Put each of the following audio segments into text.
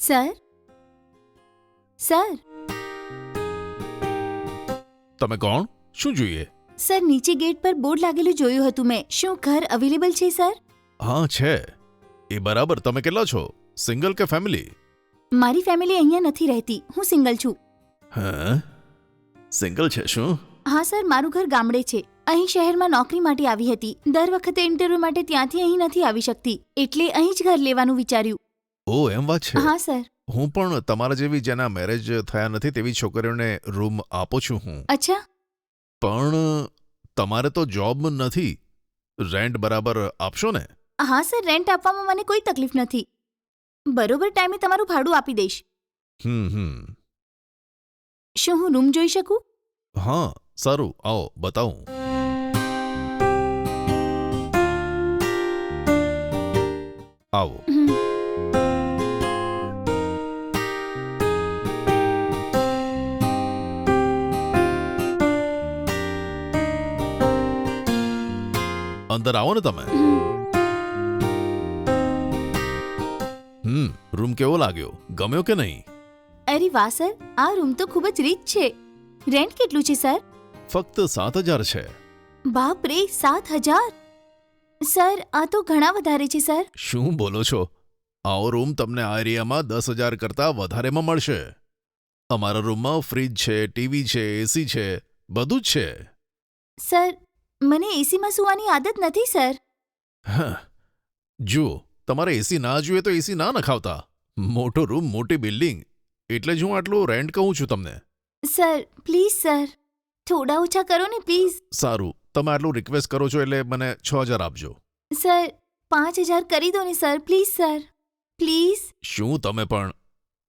Sir sir તમે કોણ? શું જોઈએ? સર નીચે ગેટ પર બોર્ડ લાગેલું જોયું હતું મેં. શું ઘર અવેલેબલ છે સર? હા છે. એ બરાબર. તમે કેટલા છો? સિંગલ કે ફેમિલી? મારી ફેમિલી અહીંયા નથી રહેતી, હું સિંગલ છું. હા, સિંગલ છે શું? હા સર, મારું ઘર ગામડે છે. અહીં શહેરમાં નોકરી માટે આવી હતી. દર વખતે ઇન્ટરવ્યુ માટે ત્યાંથી અહીં નથી આવી શકતી, એટલે અહીં જ ઘર લેવાનું વિચાર્યું. ઓ એમ વાત છે. હા સર. હું પણ તમારા જેવી જેના મેરેજ થયા નથી તેવી છોકરીઓને રૂમ આપું છું હું. અચ્છા. પણ તમારે તો જોબ નથી, રેન્ટ બરાબર આપશો ને? હા સર, રેન્ટ આપવામાં મને કોઈ તકલીફ નથી. બરોબર ટાઈમે તમારું ભાડું આપી દઈશ. હમ. શું હું રૂમ જોઈ શકું? હા સારું, આવો બતાવું. આવો. હમ. અંદર આવો ને તમે. રૂમ કેવો લાગ્યો? ગમ્યો કે નહીં? અરે વાહ સર, આ રૂમ તો ખૂબ જ રીચ છે. રેન્ટ કેટલું છે સર? ફક્ત 7,000 છે. બાપ રે, 7,000! સર, આ તો ઘણા વધારે છે સર. શું બોલો છો? આવો રૂમ તમને આ એરિયામાં 10,000 કરતાં વધારેમાં મળશે. અમારા રૂમમાં ફ્રીજ છે, ટીવી છે, એસી છે, બધું જ છે. સર, મને એસીમાં સૂવાની આદત નથી સર. હા, જુઓ, તમારે એસી ના જોઈએ તો એસી ના નખાવતા. મોટો રૂમ, મોટી બિલ્ડિંગ, એટલે જ હું આટલું રેન્ટ કહું છું તમને. સર પ્લીઝ સર, થોડા ઓછા કરો ને પ્લીઝ. સારું, તમે આટલું રિક્વેસ્ટ કરો છો એટલે મને 6,000 આપજો. સર 5,000 કરી દો ને સર, પ્લીઝ સર, પ્લીઝ. શું તમે પણ?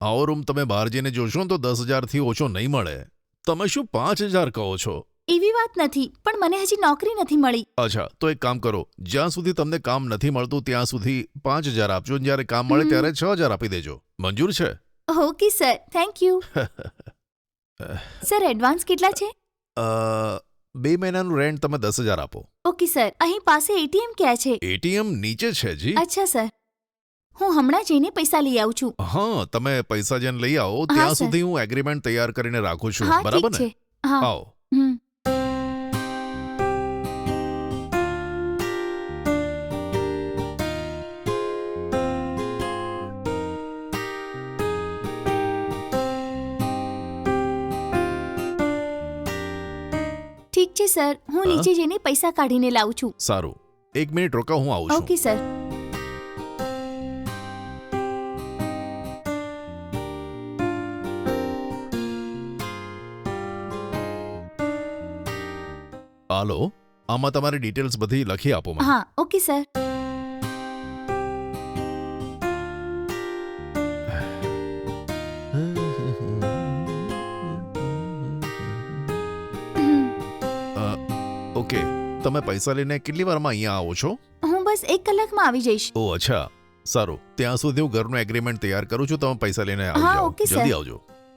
આવો રૂમ તમે બહાર જઈને જોશો તો 10,000થી ઓછો નહીં મળે. તમે શું 5,000 કહો છો? એવી વાત નથી, પણ મને હજી નોકરી નથી મળી. અચ્છા, તો એક કામ કરો, જ્યાં સુધી તમને કામ નથી મળતું ત્યાં સુધી 5,000 આપજો. જ્યારે કામ મળે ત્યારે 6,000 આપી દેજો. મંજૂર છે? Okay sir, thank you. Sir, advance કેટલા છે? 2 મહિનાનું રેન્ટ તમે 10,000 આપો. ઓકે સર, અહીં પાસે એટીએમ ક્યાં છે? એટીએમ નીચે છે જી. અચ્છા સર, હું હમણાં જઈને પૈસા લઈ આવું છું. હા, તમે પૈસા જઈને લઈ આવો હા, ત્યાં સર. સુધી હું એગ્રીમેન્ટ તૈયાર કરીને રાખું છું. હા બરાબર ઠીક ને? છે. હા. આવો. હમ. ઠીક છે સર, હું હા? નીચે જઈને પૈસા કાઢીને લાવું છું. સારું, 1 મિનિટ રોકાઓ, હું આવું છું. Okay sir. હાલો, આમાં તમારી ડિટેલ્સ બધી લખી આપો મને. હા ઓકે સર. હમ. ઓકે, તમે પૈસા લઈને કેટલી વારમાં અહીંયા આવો છો? હું બસ 1 કલાકમાં આવી જઈશ. ઓ અચ્છા, સારું. ત્યાં સુધી હું ઘરનું એગ્રીમેન્ટ તૈયાર કરું છું. તમે પૈસા લઈને આવી હા, જાઓ. Okay, sir. જલ્દી આવજો.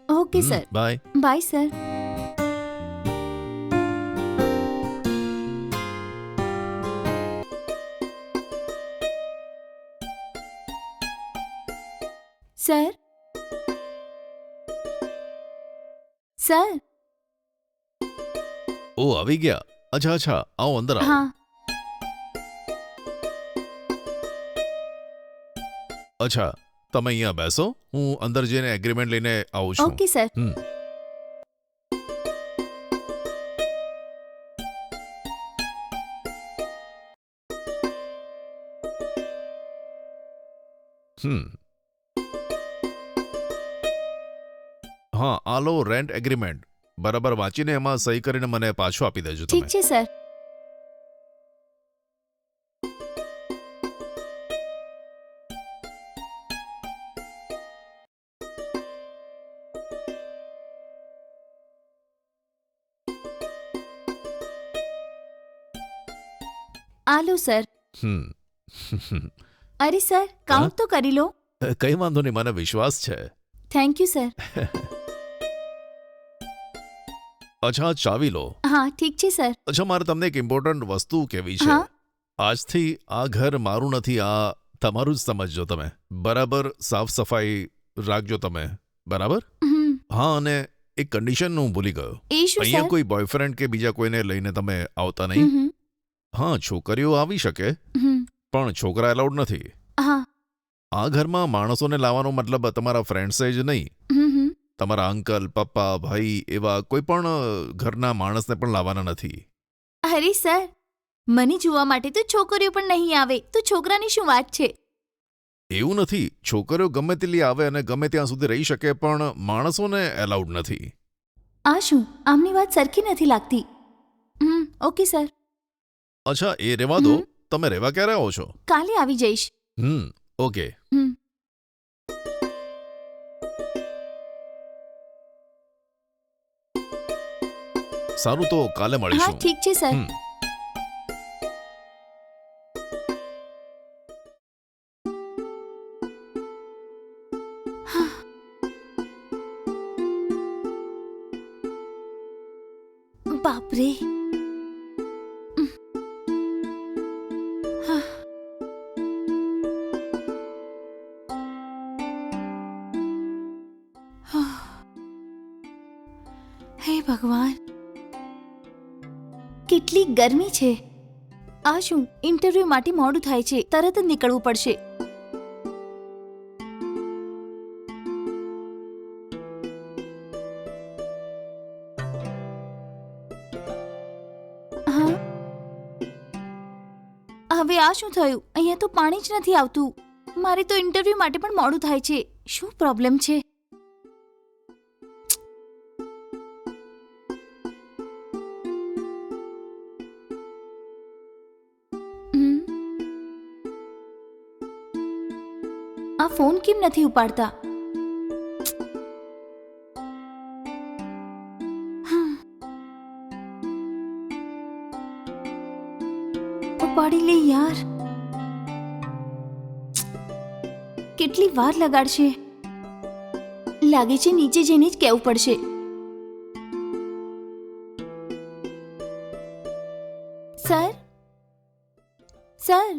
Okay sir. Bye. Bye sir. Sir sir. ઓ આવી ગયા. અચ્છા, આવો અંદર આવો. હા. અચ્છા, તમે અહીંયા બેસો, હું અંદર જઈને એગ્રીમેન્ટ લઈને આવું છું. Okay sir. હમ. હા, આ લો રેન્ટ એગ્રીમેન્ટ. બરાબર વાંચીને એમાં સહી કરીને મને પાછું આપી દેજો ઠીક તમે. છે સર. આલો સર. અરે સર, કાઉન્ટ તો કરી લો. કઈ વાંધો નહીં, મને વિશ્વાસ છે. Thank you sir. અચ્છા, ચાવી લો. હા ઠીક છે સર. અચ્છા, મારે તમને એક ઇમ્પોર્ટન્ટ વસ્તુ કહેવી છે. હા. આજથી આ ઘર મારું નથી, આ તમારું જ સમજજો તમે. બરાબર સાફ સફાઈ રાખજો તમે, બરાબર? હમ, હા, અને એક કન્ડિશન હું ભૂલી ગયો. એ શું અહીંયા સર? કોઈ બોયફ્રેન્ડ કે બીજા કોઈને લઈને તમે આવતા હમ, નહીં. હમ, હા, છોકરીઓ આવી શકે, હમ, પણ છોકરા એલાઉડ નથી. હા, આ ઘરમાં માણસોને લાવવાનો મતલબ તમારા ફ્રેન્ડ્સે જ નહીં, હમ, હમ. તમારા અંકલ, પપ્પા, ભાઈ એવા કોઈ પણ ઘરના માણસને પણ લાવવાના નથી. અરે સર, મને જોવા માટે તો છોકરીઓ પણ નહીં આવે તો છોકરાની શું વાત છે? એવું નથી, છોકરીઓ ગમે તેટલી આવે અને ગમે ત્યાં સુધી રહી શકે, પણ માણસોને એલાઉડ નથી. આ શું? આમની વાત સરખી નથી લાગતી. Okay sir. અચ્છા, એ રહેવા દો. હમ. તમે રહેવા ક્યારે આવો છો? કાલે આવી જઈશ. ઓકે. હમ. સારું, તો કાલે હા, મળીશું. ઠીક છે સર. હમ. બાપરે. હા. હા. હે ભગવાન, કેટલી ગરમી છે. આ શું? ઇન્ટરવ્યૂ માટે મોડું થાય છે, તરત જ નીકળવું પડશે. હા, હવે આ શું થયું? અહીંયા તો પાણી જ નથી આવતું. મારે તો ઇન્ટરવ્યૂ માટે પણ મોડું થાય છે. શું પ્રોબ્લેમ છે? હમ. આ ફોન કેમ નથી ઉપાડતા? હા. ઉપાડી લે યાર. કેટલી વાર લગાડશે? લાગે છે નીચે જઈને જ કહેવું પડશે. સર, સર,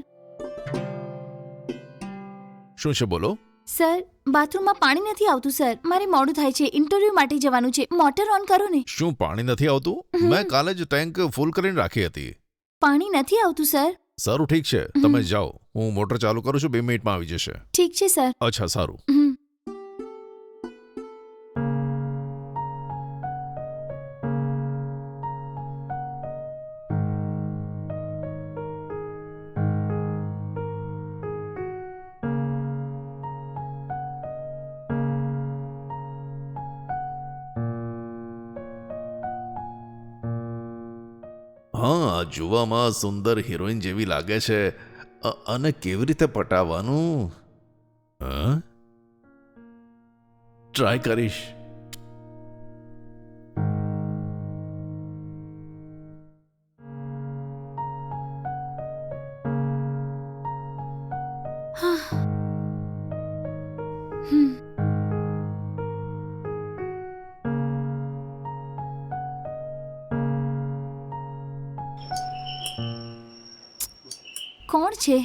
શું છે, બોલો? સર, બાથરૂમમાં પાણી નથી આવતું સર. મારે મોડું થાય છે, ઇન્ટરવ્યૂ માટે જવાનું છે. મોટર ઓન કરો ને. શું પાણી નથી આવતું? હમ. મેં કાલે જ ટેન્ક ફૂલ કરીને રાખી હતી. પાણી નથી આવતું સર. સારું, ઠીક છે, તમે જાઓ. હું મોટર ચાલુ કરું છું, 2 મિનિટમાં આવી જશે. ઠીક છે સર. અચ્છા, સારું. હમ. હા, જોવામાં સુંદર હિરોઈન જેવી લાગે છે. અને કેવી રીતે પટાવવાનું? ટ્રાય કરીશ. હા. હમ. કોણ છે?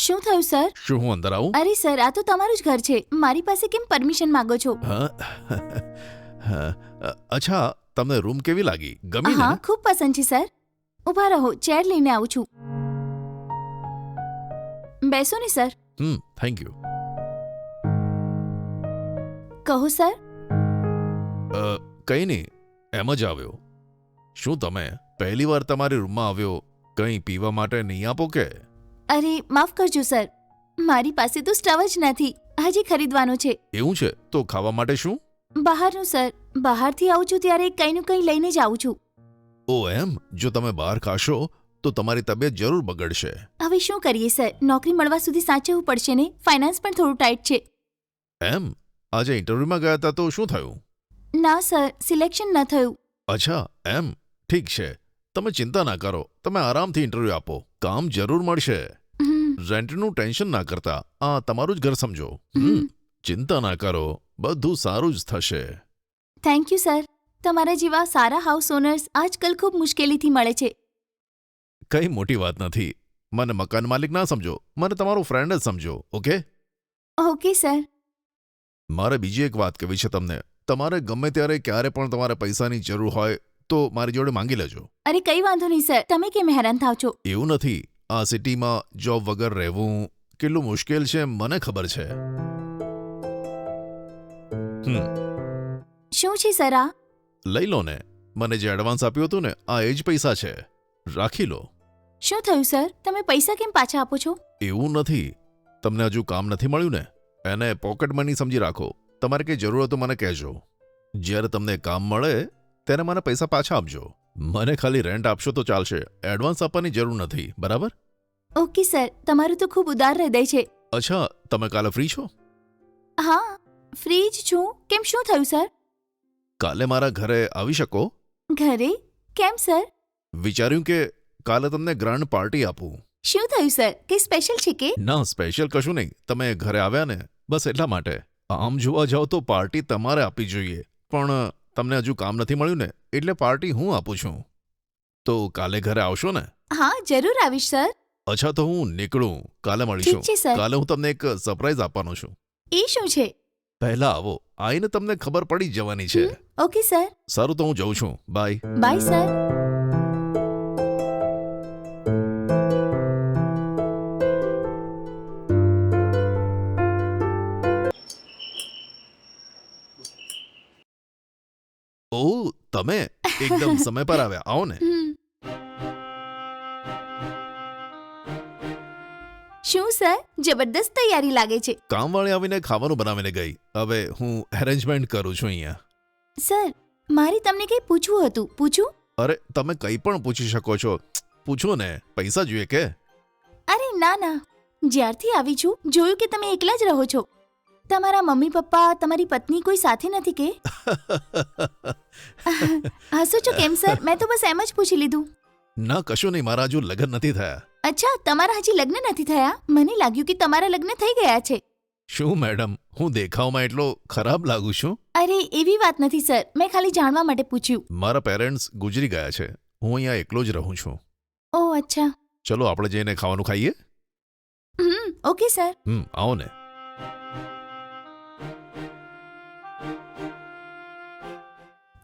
શું થયું સર? શું હું અંદર આવું? અરે સર, આ તો તમારું જ ઘર છે. મારી પાસે કેમ પરમિશન માંગો છો? હા. અચ્છા, તમને રૂમ કેવી લાગી? ગમી ને? હા, ખૂબ પસંદ છે સર. ઊભા રહો, ચેર લઈને આવું છું. બેસો ને સર. Thank you. કહો સર. કંઈ નહીં, એમ જ આવ્યો. શું તમે પહેલી વાર તમારી રૂમમાં આવ્યો, કંઈ પીવા માટે નહીં આપો કે? અરે માફ કરજો સર, મારી પાસે તો સ્ટવ જ નથી. હજી ખરીદવાનો છે. એવું છે, તો ખાવા માટે શું? બહારનું સર. બહારથી આવું છું ત્યારે કંઈનું કંઈ લઈને જ આવું છું. ઓ એમ? જો તમે બહાર ખાશો તો તમારી તબિયત જરૂર બગડશે. હવે શું કરીએ સર? નોકરી મળવા સુધી સાચવવું પડશે ને. ફાઇનાન્સ પણ થોડું ટાઈટ છે. એમ? આજે ઇન્ટરવ્યુમાં ગયા હતા તો શું થયું? ના સર, સિલેક્શન ન થયું. અચ્છા, એમ? ઠીક છે, તમે ચિંતા ના કરો. તમે આરામથી ઇન્ટરવ્યુ આપો, કામ જરૂર મળશે. રેન્ટનું ટેન્શન ના કરતા, આ તમારું જ ઘર સમજો. ચિંતા ના કરો, બધું સારું જ થશે. Thank you sir. તમારા જેવા સારા હાઉસ ઓનર્સ આજકાલ ખૂબ મુશ્કેલીથી મળે છે. કઈ મોટી વાત નથી. મને મકાન માલિક ના સમજો, મને તમારો ફ્રેન્ડ જ સમજો, ઓકે? Okay sir. મારે બીજી એક વાત કહેવી છે તમને. તમારે ગમે ત્યારે ક્યારે પણ તમારે પૈસાની જરૂર હોય તો મારી જોડે માંગી લેજો. અરે કઈ વાંધો નહીં સર, તમે કેમ હેરાન થાવ છો? એવું નથી, આ સિટીમાં જોબ વગર રહેવું કેટલું મુશ્કેલ છે મને ખબર છે. શું છે સર આ? લઈ લો ને, મને જે એડવાન્સ આપ્યું હતું ને આ એ જ પૈસા છે, રાખી લો. શું થયું સર? તમે પૈસા કેમ પાછા આપો છો? એવું નથી, તમને હજુ કામ નથી મળ્યું ને, એને પોકેટ મની સમજી રાખો. તમારે કંઈ જરૂર હોય તો મને કહેજો. જ્યારે તમને કામ મળે ત્યારે મને પૈસા પાછા આપજો. મને ખાલી રેન્ટ આપશો તો ચાલશે, એડવાન્સ આપવાની જરૂર નથી, બરાબર? ઓકે સર, તમારું તો ખૂબ ઉદાર હૃદય છે. અચ્છા, તમે કાલે ફ્રી છો? હા, ફ્રી જ છું. કેમ, શું થયું સર? કાલે મારા ઘરે આવી શકો? ઘરે? કેમ સર? વિચાર્યું કે કાલે તમને ગ્રાન્ડ પાર્ટી આપું. શું થયું સર? કંઈ સ્પેશિયલ છે કે? ના, સ્પેશિયલ કશું નહીં, તમે ઘરે આવ્યા ને બસ એટલા માટે. આમ જોવા જાઓ તો પાર્ટી તમારે આપવી જોઈએ, પણ તમને હજુ કામ નથી મળ્યું ને એટલે પાર્ટી હું આપું છું. તો કાલે ઘરે આવશો ને? હા, જરૂર આવીશ સર. અચ્છા, તો હું નીકળું, કાલે ઠીક મળીશું. છે સર. કાલે હું તમને એક સરપ્રાઈઝ આપવાનો છું. એ શું છે? પહેલા આવો, આઈને તમને ખબર પડી જ જવાની છે. Okay sir. સારું, તો હું જઉં છું, બાય. Bye sir. ઓહ, તમે એકદમ સમય પર આવ્યા, આવો ને. શું સર, જબરદસ્ત તૈયારી લાગે છે. કામવાળી આવીને ખાવાનું બનાવીને ગઈ, હવે હું એરેન્જમેન્ટ કરું છું અહીંયા. સર, મારે તમને કંઈ પૂછવું હતું, પૂછું? અરે, તમે કંઈ પણ પૂછી શકો છો, પૂછો ને. પૈસા જોઈએ કે? અરે ના ના, જ્યારથી આવી છું જોયું કે તમે એકલા જ રહો છો. તમારા મમ્મી પપ્પા, તમારી પત્ની કોઈ સાથે નથી કે? હસો છો કેમ સર? મેં તો બસ એમ જ પૂછી લીધું. ના, કશું નહીં, મારા હજુ લગ્ન નથી થયા. અચ્છા, તમારા હજી લગ્ન નથી થયા? મને લાગ્યું કે તમારા લગ્ન થઈ ગયા છે. શું મેડમ, હું દેખાવમાં એટલો ખરાબ લાગુ છું? અરે એવી વાત નથી સર, મેં ખાલી જાણવા માટે પૂછ્યું. મારા પેરેન્ટ્સ ગુજરી ગયા છે, હું અહીંયા એકલો જ રહું છું. ઓહ અચ્છા. ચલો આપણે જઈને ખાવાનું ખાઈએ. Okay sir. આવો ને.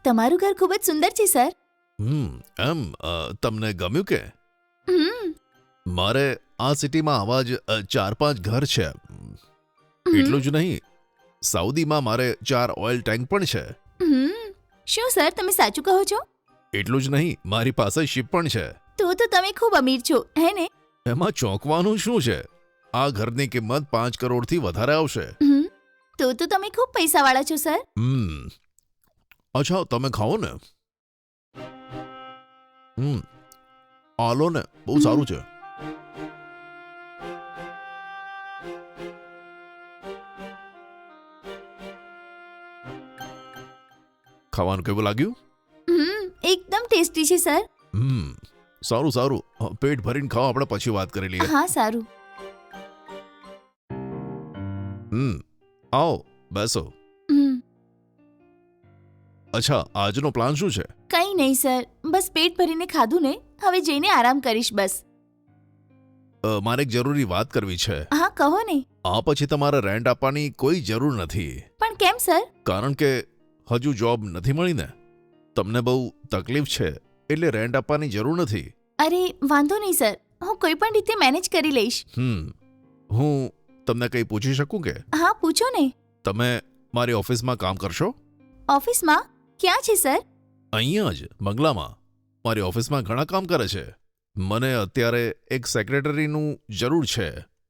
તમારું ઘર ખૂબ જ સુંદર છે સર. એમ તમને ગમ્યું કે? મારે આ સિટીમાં આવા જ 4-5 ઘર છે. એટલું જ નહીં, સાઉદીમાં મારે 4 ઓઇલ ટેન્ક પણ છે. શું સર, તમે સાચું કહો છો? એટલું જ નહીં, મારી પાસે શિપ પણ છે. તો તમે ખૂબ અમીર છો, હે ને? એમાં ચોંકવાનું શું છે? આ ઘરની કિંમત 5 કરોડથી વધારે આવશે. તો તમે ખૂબ પૈસાવાળા છો સર. અચ્છા, તમે ખાઓ ને. આલો ને, બહુ સારું છે. ખાવાનું કેવું લાગ્યું? એકદમ ટેસ્ટી છે સર. સારું સારું, પેટ ભરીને ખાઓ, આપણે પછી વાત કરી લઈએ. હા સારું. આવો, બેસો. અચ્છા, આજનો પ્લાન શું છે? કંઈ નહીં સર, બસ પેટ ભરીને ખાધું ને, હવે જઈને આરામ કરીશ બસ. મારે એક જરૂરી વાત કરવી છે. હા કહો ને. આ પછી તમારે રેન્ટ આપવાની કોઈ જરૂર નથી. પણ કેમ સર? કારણ કે હજુ જોબ નથી મળી ને, તમને બહુ તકલીફ છે એટલે રેન્ટ આપવાની જરૂર નથી. અરે વાંધો નહીં સર, હું કોઈ પણ રીતે મેનેજ કરી લઈશ. હું તમને કંઈ પૂછી શકું કે? હા પૂછો ને. તમે મારી ઓફિસમાં કામ કરશો? ઓફિસમાં? ક્યાં છે સર? અહીંયા જ, બંગલામાં. મારી ઓફિસમાં ઘણા કામ કરે છે. મને અત્યારે એક સેક્રેટરીનું જરૂર છે.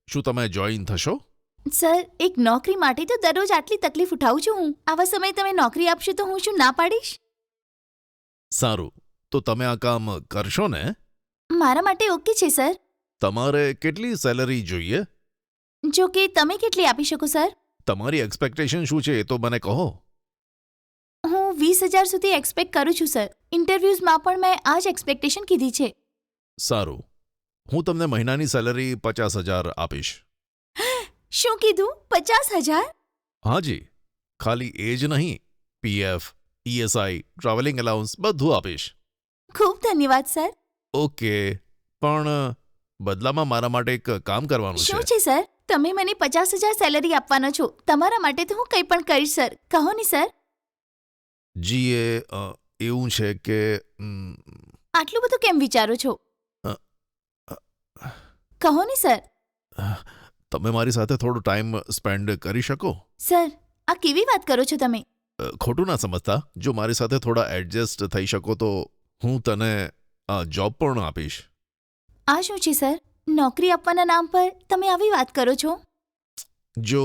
શું તમે જોઈન થશો? સર, એક નોકરી માટે તો દરરોજ આટલી તકલીફ ઉઠાવું છું હું. આવા સમયે તમે નોકરી આપશો તો હું શું ના પાડીશ? સારું, તો તમે આ કામ કરશો ને? મારા માટે ઓકે છે સર. તમારે કેટલી સેલરી જોઈએ? જો કે તમે કેટલી આપી શકો સર? તમારી એક્સપેક્ટેશન શું છે એ તો મને કહો. હું 20,000 સુધી એક્સપેક્ટ કરું છું સર. ઇન્ટરવ્યૂઝમાં પણ મેં આ જ એક્સપેક્ટેશન કીધી છે. સારું, હું તમને મહિનાની સેલરી 50,000 આપીશ. શું કીધું? 50,000? હાજી, ખાલી એ જ નહીં, પીએફ, ESI, ટ્રાવેલિંગ એલાઉન્સ બધું આપીશ. ખૂબ ધન્યવાદ સર. ઓકે, પણ બદલામાં મારા માટે એક કામ કરવાનું શું છે. છે સર? તમે મને 50,000 સેલરી આપવાના છો. તમારા માટે તો હું કંઈ પણ કરીશ સર. કહો ને સર. જી એવું છે કે આટલું બધું કેમ વિચારો છો? અ, કહો ને સર. તમે મારી સાથે થોડો ટાઈમ સ્પેન્ડ કરી શકો? સર, આ કેવી વાત કરો છો તમે? ખોટું ના સમજતા. જો મારી સાથે થોડા એડજસ્ટ થઈ શકો તો હું તને જોબ પણ આપીશ. આ શું છે સર? નોકરી આપવાના નામ પર તમે આવી વાત કરો છો? જો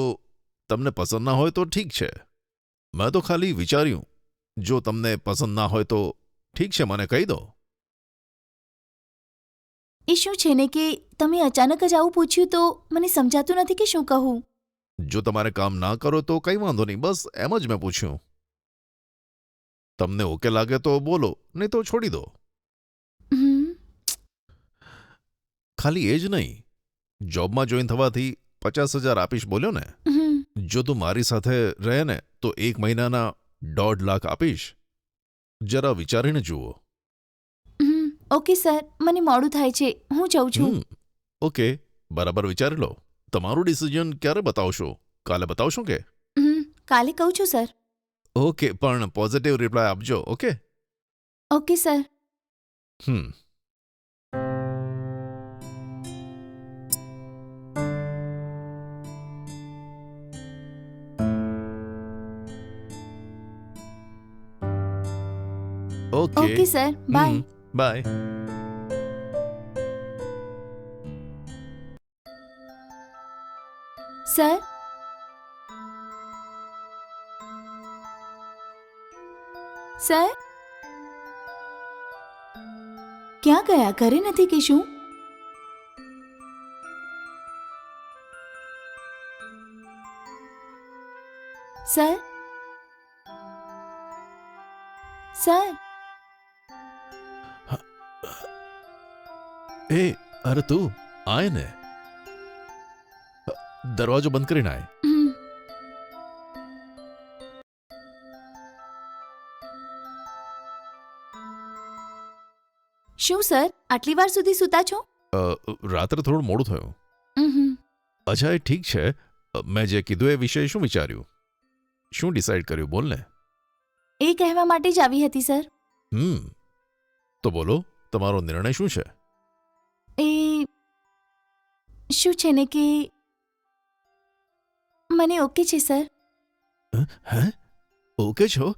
તમને પસંદ ના હોય તો ઠીક છે. મેં તો ખાલી વિચાર્યું. જો તમને પસંદ ના હોય તો ઠીક છે, મને કહી દો. એ શું છે ને કે તમે અચાનક જ આવું પૂછ્યું તો મને સમજાતું નથી કે શું કહું. જો તમારે કામ ના કરો તો કંઈ વાંધો નહીં, બસ એમ જ મેં પૂછ્યું. તમને ઓકે લાગે તો બોલો, નહીં તો છોડી દો. હમ, ખાલી એ જ નહીં, જોબમાં જોઈન થવાથી 50,000 આપીશ બોલ્યો ને. હમ, જો તું મારી સાથે રહે ને તો 1 મહિનાના 1.5 લાખ આપીશ. જરા વિચારીને જુઓ. હમ. ઓકે સર, મને મોડું થાય છે. હું જઉં છું. ઓકે, બરાબર વિચારી લો. તમારું ડિસિઝન ક્યારે બતાવશો? કાલે બતાવશો કે? કાલે કહું છું સર. ઓકે, પણ પોઝિટિવ રિપ્લાય આપજો. Okay. Okay sir. Hmm okay. Okay sir, bye. Bye. Sir, sir ક્યાં ગયા? ઘરે નથી કે શું? Sir, sir. એ અરે તું આય ને. દરવાજો બંધ કરીને આય. હમ. શું સર, આટલી વાર સુધી સૂતા છો? રાત્રે થોડું મોડું થયું. ઉહુમ. અચ્છા, એ ઠીક છે. મેં જે કીધું એ વિશે શું વિચાર્યું? શું ડિસાઈડ કર્યું બોલ ને. એ કહેવા માટે જ આવી હતી સર. તો બોલો, તમારો નિર્ણય શું છે? એ શું છે ને કે મને ઓકે છે સર. હે? ઓકે છો?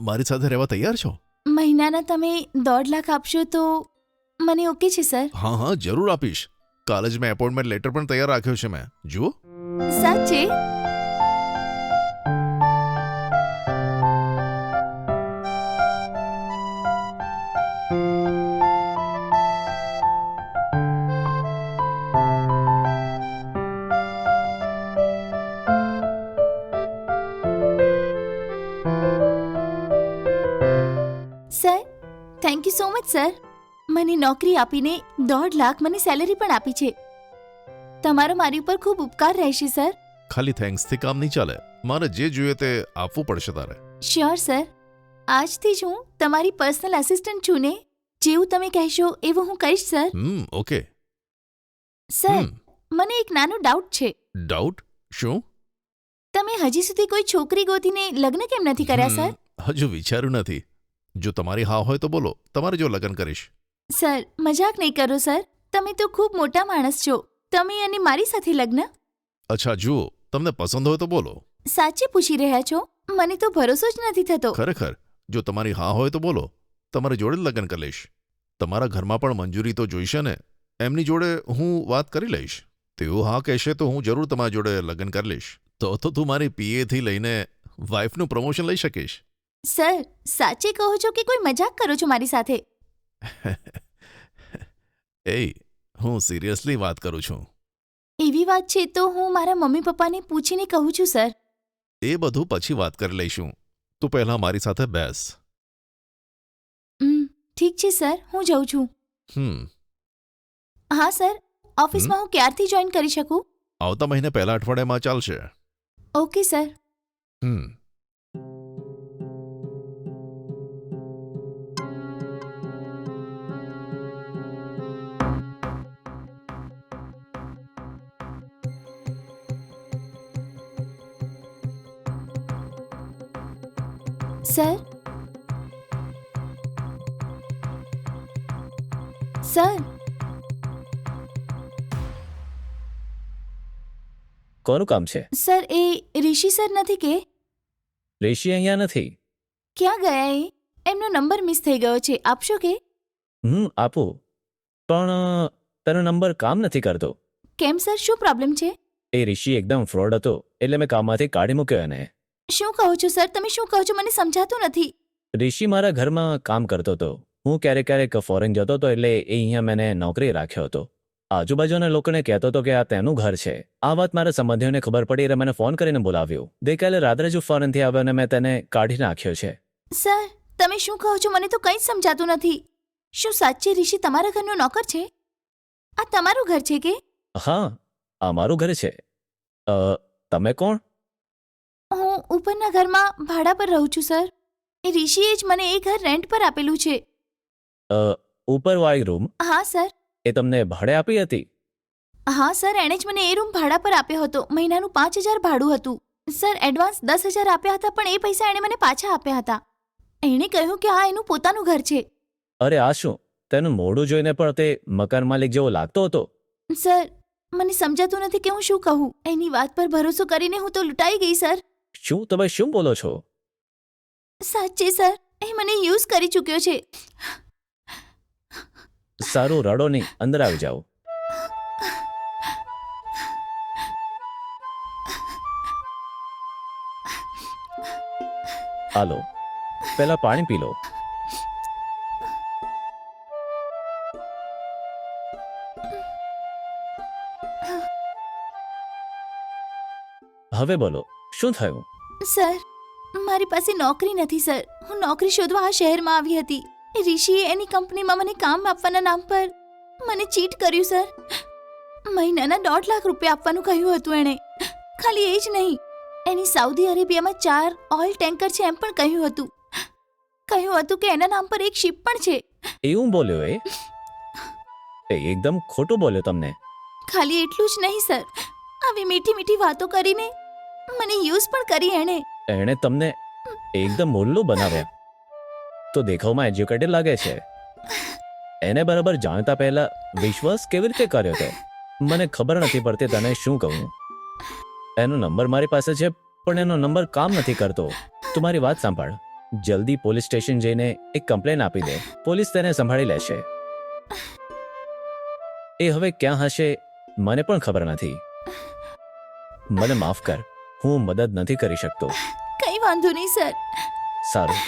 મારી સાથે રહેવા તૈયાર છો? મહિનાના તમે 1.5 લાખ આપશો તો મને ઓકે છે સર. હા હા, જરૂર આપીશ. કાલે જ મેં એપોઇન્ટમેન્ટ લેટર પણ તૈયાર રાખ્યો છે મેં. જુઓ. સાચે? Sir, thank you so much sir. મને નોકરી આપીને 1.5 લાખ મને સેલરી પણ આપી છે. તમારો મારી ઉપર ખૂબ ઉપકાર રહેશે સર. ખાલી થેન્ક્સથી કામ નહીં ચાલે. મારે જે જોઈએ તે આપવું પડશે તારે. Sure sir. આજથી જ હું તમારી પર્સનલ આસિસ્ટન્ટ છું ને. જેવું તમે કહેશો એવું હું કરીશ સર. ઓકે. સર, મને એક નાનો ડાઉટ છે. ડાઉટ? શું? તમે હજી સુધી કોઈ છોકરી ગોતીને લગ્ન કેમ નથી કર્યા સર? હજુ વિચાર્યું નથી. જો તમારી હા હોય તો બોલો, તમારે જો લગ્ન કરીશ. સર, મજાક નહીં કરો સર. તમે તો ખૂબ મોટા માણસ છો. તમે અને મારી સાથે લગ્ન? અચ્છા જુઓ, તમને પસંદ હોય તો બોલો. સાચે પૂછી રહ્યા છો? મને તો ભરોસો જ નથી થતો. ખરેખર? જો તમારી હા હોય તો બોલો, તમારી જોડે જ લગ્ન કરી લઈશ. તમારા ઘરમાં પણ મંજૂરી તો જોઈશે ને. એમની જોડે હું વાત કરી લઈશ. તેઓ હા કહેશે તો હું જરૂર તમારી જોડે લગ્ન કરી લઈશ. તો તું મારી પીએથી લઈને વાઇફનું પ્રમોશન લઈ શકીશ. સર, સાચે કહો છો કે કોઈ મજાક કરો છો મારી સાથે? એ હું સિરિયસલી વાત કરું છું. એવી વાત છે તો હું મારા મમ્મી પપ્પાને પૂછીને કહું છું સર. એ બધું પછી વાત કરી લઈશું. તું પહેલા મારી સાથે બેસ. ઠીક છે સર, હું જઉં છું. હા સર, ઓફિસમાં હું ક્યારથી જોઈન કરી શકું? આવતા મહિને પહેલા અઠવાડિયામાં ચાલશે. Okay sir. સર સર કોનું કામ છે? સર એ ઋષિ સર નથી કે? ઋષિ અહીંયા નથી. ક્યાં ગયા એ? એમનો નંબર મિસ થઈ ગયો છે, આપશો કે? આપું, પણ તેનો નંબર કામ નથી કરતો. કેમ સર, શું પ્રોબ્લેમ છે? એ ઋષિ એકદમ ફ્રોડ હતો, એટલે મેં કામમાંથી કાઢી મૂક્યો એને. શું કહો છો સર, તમે શું કહો છો? મને સમજાતું નથી. ઋષિ મારા ઘરમાં કામ કરતો હતો. હું ક્યારેક ક્યારેક ફોરેન જતો હતો, એટલે એ અહીંયા મેં નોકરી રાખ્યો હતો. આજુબાજુના લોકોને કહેતો હતો કે આ તેનું ઘર છે. આ વાત મારા સંબંધીઓને ખબર પડી એટલે મને ફોન કરીને બોલાવ્યો. ગઈકાલે રાત્રે જ ફોરેનથી આવ્યો અને મેં તેને કાઢી નાખ્યો છે. સર તમે શું કહો છો? મને તો કંઈ જ સમજાતું નથી. શું સાચે ઋષિ તમારા ઘરનો નોકર છે? આ તમારું ઘર છે કે? હા, આ મારું ઘર છે. તમે કોણ? હું ઉપરના ઘરમાં ભાડા પર રહું છું સર. એ ઋષિએ જ મને એ ઘર રેન્ટ પર આપેલું છે. ઉપરવાળી રૂમ? હા સર. એ તમને ભાડે આપી હતી? હા સર, એણે જ મને એ રૂમ ભાડા પર આપ્યો હતો. મહિનાનું 5,000 ભાડું હતું. સર એડવાન્સ 10,000 આપ્યા હતા, પણ એ પૈસા એણે મને પાછા આપ્યા હતા. એણે કહ્યું કે આ એનું પોતાનું ઘર છે. અરે આ શું, તેનું મોઢું જોઈને પણ તે મકાન માલિક જેવો લાગતો હતો. સર મને સમજાતું નથી કે હું શું કહું. એની વાત પર ભરોસો કરીને હું તો લૂંટાઈ ગઈ સર. શું તમે શું બોલો છો? સાચે સર, એ મને યુઝ કરી ચૂક્યો છે. સારું, રડો નહીં, અંદર આવી જાઓ. હાલો, પહેલા પાણી પી લો. હવે બોલો, શું થયું? સર મારી પાસે નોકરી નથી સર. હું નોકરી શોધવા આ શહેરમાં આવી હતી. ઋષિએ એની કંપનીમાં મને કામ આપવાના નામ પર મને ચીટ કર્યું સર. મહિનાના 1.5 લાખ રૂપિયા આપવાનું કહ્યું હતું એણે. ખાલી એ જ નહીં, એની સાઉદી અરેબિયામાં 4 ઓઇલ ટેન્કર છે એમ પણ કહ્યું હતું. કહ્યું હતું કે એના નામ પર એક શિપ પણ છે. એવું બોલ્યો એ એકદમ ખોટું બોલ્યો તમને. ખાલી એટલું જ નહીં સર, આવી મીઠી મીઠી વાતો કરીને મને યુઝ પણ કરી એણે. એણે તમને એકદમ મોલ્લું બનાવ્યા. તો દેખાવમાં એજ્યુકેટેડ લાગે છે. એને બરાબર જાણતા પહેલા વિશ્વાસ કેવી રીતે કર્યો તે? મને ખબર નથી પડતી તને શું કહું. એનો નંબર મારી પાસે છે, પણ એનો નંબર કામ નથી કરતો. તું મારી વાત સાંભળ, જલ્દી પોલીસ સ્ટેશન જઈને એક કમ્પ્લેન આપી દે. પોલીસ તેને સંભાળી લેશે. એ હવે ક્યાં હશે મને પણ ખબર નથી. મને માફ કર, હું મદદ નથી કરી શકતો. કંઈ વાંધો નહીં સર. સારું,